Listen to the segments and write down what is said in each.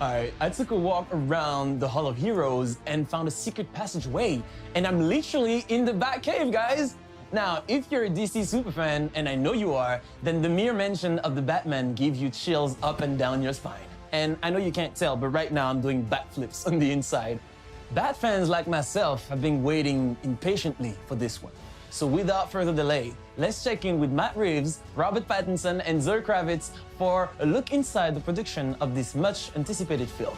Alright, I took a walk around the Hall of Heroes and found a secret passageway, and I'm literally in the Batcave, guys! Now, if you're a DC superfan, and I know you are, then the mere mention of the Batman gives you chills up and down your spine. And I know you can't tell, but right now I'm doing backflips on the inside. Bat fans like myself have been waiting impatiently for this one. So without further delay, let's check in with Matt Reeves, Robert Pattinson, and Zoe Kravitz for a look inside the production of this much-anticipated film.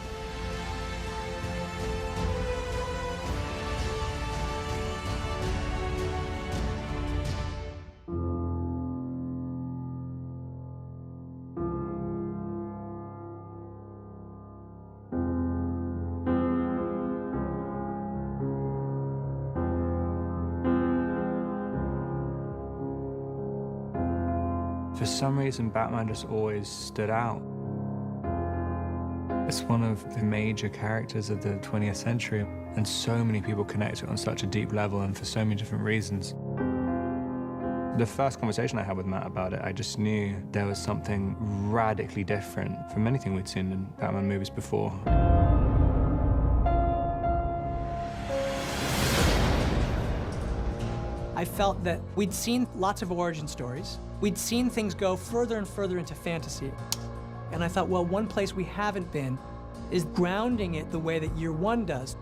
For some reason, Batman just always stood out. It's one of the major characters of the 20th century, and so many people connect to it on such a deep level and for so many different reasons. The first conversation I had with Matt about it, I just knew there was something radically different from anything we'd seen in Batman movies before. I felt that we'd seen lots of origin stories. We'd seen things go further and further into fantasy. And I thought, well, one place we haven't been is grounding it the way that Year One does,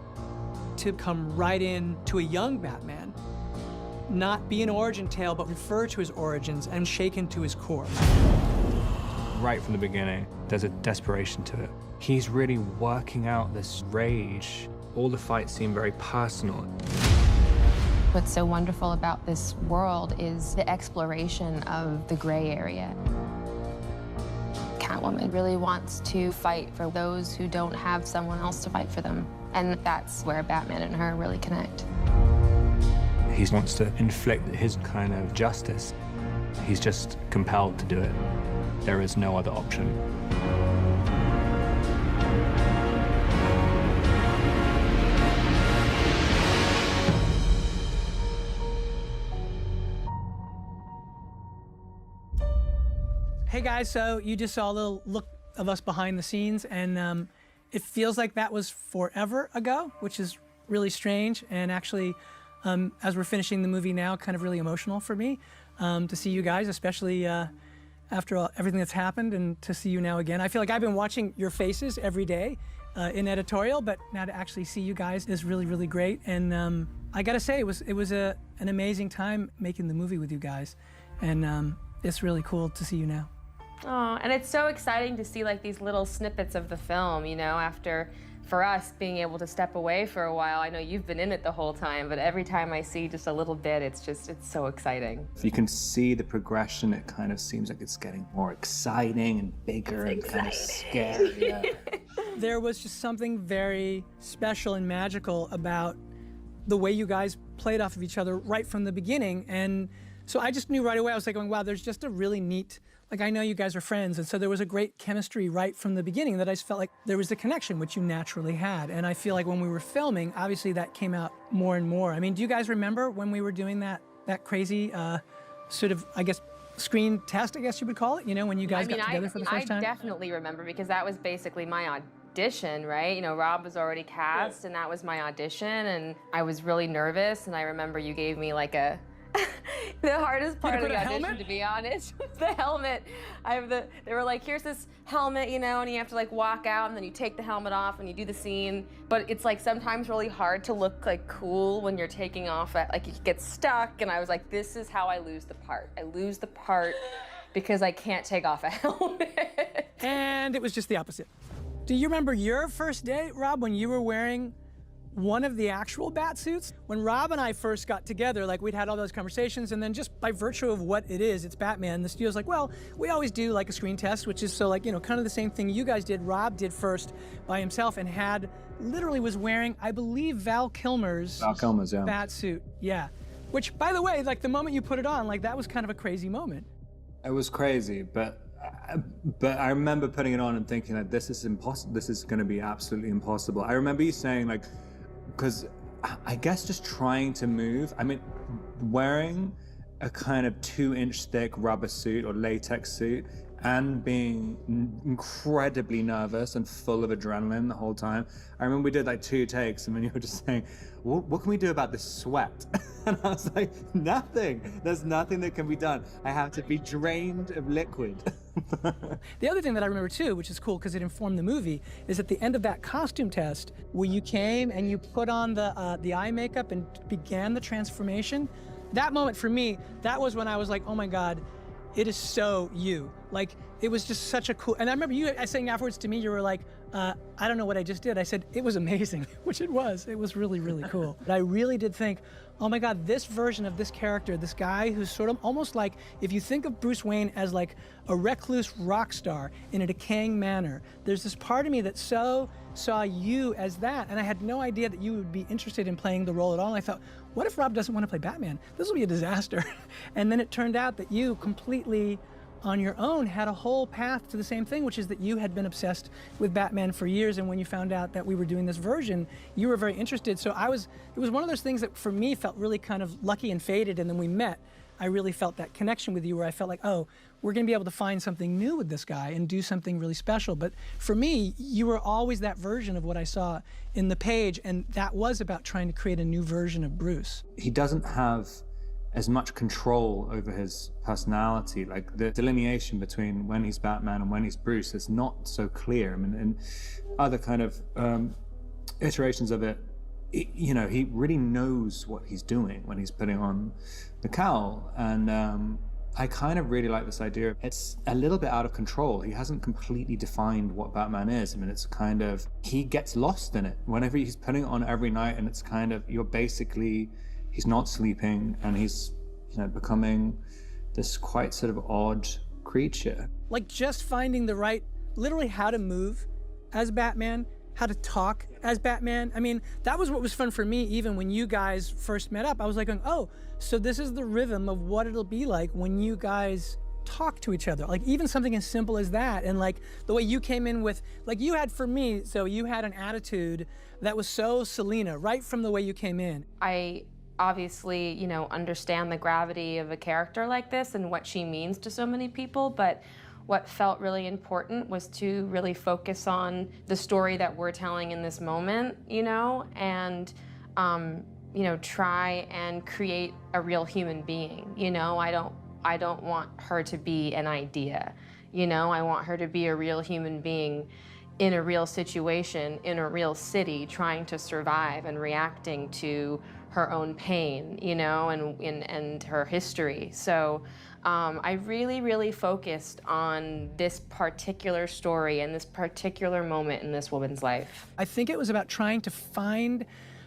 to come right in to a young Batman, not be an origin tale, but refer to his origins and shaken to his core. Right from the beginning, there's a desperation to it. He's really working out this rage. All the fights seem very personal. What's so wonderful about this world is the exploration of the gray area. Catwoman really wants to fight for those who don't have someone else to fight for them. And that's where Batman and her really connect. He wants to inflict his kind of justice. He's just compelled to do it. There is no other option. Hey guys, so you just saw a little look of us behind the scenes, and it feels like that was forever ago, which is really strange, and actually, as we're finishing the movie now, kind of really emotional for me to see you guys, especially after everything that's happened, and to see you now again. I feel like I've been watching your faces every day in editorial, but now to actually see you guys is really, really great, and I gotta say, it was an amazing time making the movie with you guys, and it's really cool to see you now. Oh, and it's so exciting to see like these little snippets of the film, you know, after, for us, being able to step away for a while. I know you've been in it the whole time, but every time I see just a little bit, it's so exciting. You can see the progression. It kind of seems like it's getting more exciting and bigger and kind of scary. Yeah. There was just something very special and magical about the way you guys played off of each other right from the beginning. And so I just knew right away, I was like going, wow, there's just a really neat, like I know you guys are friends, and so there was a great chemistry right from the beginning that I just felt like there was a connection, which you naturally had. And I feel like when we were filming, obviously that came out more and more. I mean, do you guys remember when we were doing that crazy sort of, I guess, screen test, I guess you would call it, you know, when you guys got together for the first time? I definitely remember, because that was basically my audition, right? You know, Rob was already cast, and that was my audition, and I was really nervous, and I remember you gave me like a the hardest part of the audition, to be honest, was the helmet. They were like, here's this helmet, you know, and you have to like walk out, and then you take the helmet off and you do the scene. But it's like sometimes really hard to look like cool when you're taking off like you get stuck. And I was like, this is how I lose the part. I lose the part because I can't take off a helmet. And it was just the opposite. Do you remember your first day, Rob, when you were wearing one of the actual bat suits? When Rob and I first got together, like we'd had all those conversations, and then just by virtue of what it is, it's Batman, the studio's like, well, we always do like a screen test, which is so like, you know, kind of the same thing you guys did. Rob did first by himself and literally was wearing, I believe, Val Kilmer's yeah. bat suit, yeah. Which, by the way, like the moment you put it on, like that was kind of a crazy moment. It was crazy, but I remember putting it on and thinking that this is impossible. This is going to be absolutely impossible. I remember you saying like, because I guess just trying to move, I mean, wearing a kind of 2-inch thick rubber suit or latex suit and being incredibly nervous and full of adrenaline the whole time. I remember we did like 2 takes, and then you were just saying, what can we do about this sweat? And I was like, nothing. There's nothing that can be done. I have to be drained of liquid. The other thing that I remember too, which is cool because it informed the movie, is at the end of that costume test, where you came and you put on the eye makeup and began the transformation. That moment for me, that was when I was like, oh my God, it is so you. Like, it was just such a cool, and I remember you saying afterwards to me, you were like, I don't know what I just did. I said, it was amazing, which it was. It was really, really cool. But I really did think, oh my God, this version of this character, this guy who's sort of almost like, if you think of Bruce Wayne as like a recluse rock star in a decaying manner, there's this part of me that so saw you as that, and I had no idea that you would be interested in playing the role at all. And I thought, what if Rob doesn't want to play Batman? This will be a disaster. And then it turned out that you completely on your own had a whole path to the same thing, which is that you had been obsessed with Batman for years, and when you found out that we were doing this version, you were very interested. So it was one of those things that for me felt really kind of lucky and fated, and then we met. I really felt that connection with you where I felt like, oh, we're gonna be able to find something new with this guy and do something really special. But for me, you were always that version of what I saw in the page, and that was about trying to create a new version of Bruce. He doesn't have as much control over his personality. Like, the delineation between when he's Batman and when he's Bruce is not so clear. I mean, in other kind of iterations of it, you know, he really knows what he's doing when he's putting on the cowl. And I kind of really like this idea. It's a little bit out of control. He hasn't completely defined what Batman is. I mean, it's kind of, he gets lost in it. Whenever he's putting it on every night, and it's kind of, you're basically, he's not sleeping, and he's, you know, becoming this quite sort of odd creature. Like, just finding the right, literally how to move as Batman, how to talk as Batman. I mean, that was what was fun for me, even when you guys first met up. I was like going, oh, so this is the rhythm of what it'll be like when you guys talk to each other. Like, even something as simple as that. And like the way you came in with, like, you had, for me, so you had an attitude that was so Selina, right from the way you came in. I obviously, you know, understand the gravity of a character like this and what she means to so many people, but what felt really important was to really focus on the story that we're telling in this moment, you know, and, you know, try and create a real human being. You know, I don't want her to be an idea, you know, I want her to be a real human being in a real situation, in a real city, trying to survive and reacting to her own pain, you know, and her history. So I really, really focused on this particular story and this particular moment in this woman's life. I think it was about trying to find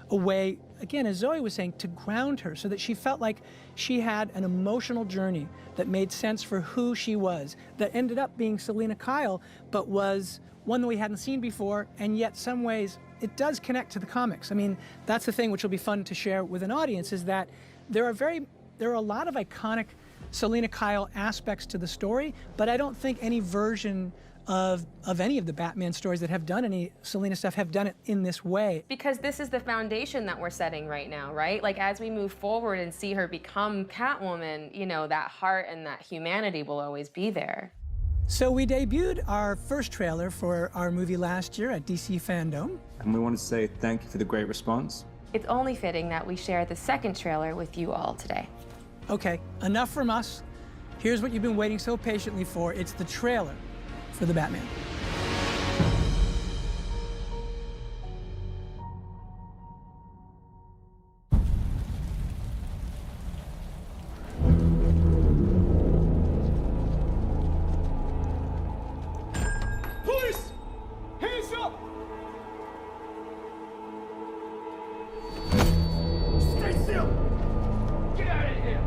a way, again, as Zoe was saying, to ground her so that she felt like she had an emotional journey that made sense for who she was, that ended up being Selina Kyle, but was one that we hadn't seen before, and yet some ways it does connect to the comics. I mean, that's the thing which will be fun to share with an audience, is that there are a lot of iconic Selina Kyle aspects to the story, but I don't think any version of any of the Batman stories that have done any Selina stuff have done it in this way. Because this is the foundation that we're setting right now, right? Like, as we move forward and see her become Catwoman, you know, that heart and that humanity will always be there. So we debuted our first trailer for our movie last year at DC FanDome. And we want to say thank you for the great response. It's only fitting that we share the second trailer with you all today. Okay, enough from us. Here's what you've been waiting so patiently for. It's the trailer for The Batman. Police! Hands up! Stay still! Get out of here!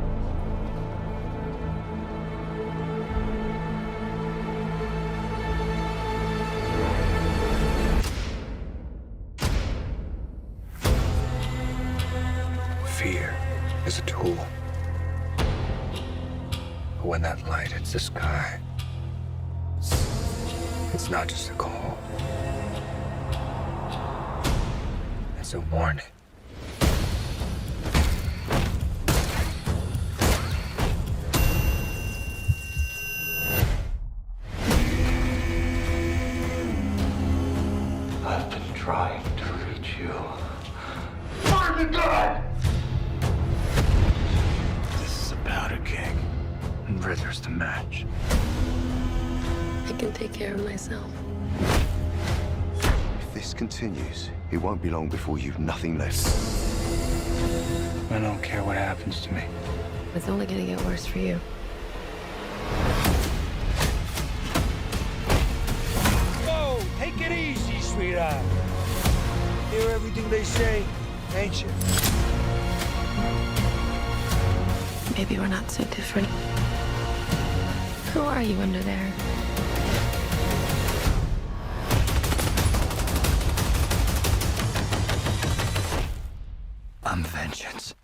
Fear is a tool. But when that light hits the sky, it's not just a call. It's a warning. I've been trying to reach you. For the God! This is about a king, and Ritter's the match. I can take care of myself. If this continues, it won't be long before you've nothing left. I don't care what happens to me. It's only gonna get worse for you. Whoa, take it easy, sweetheart. Hear everything they say, ain't you? Maybe we're not so different. Who are you under there? I'm vengeance.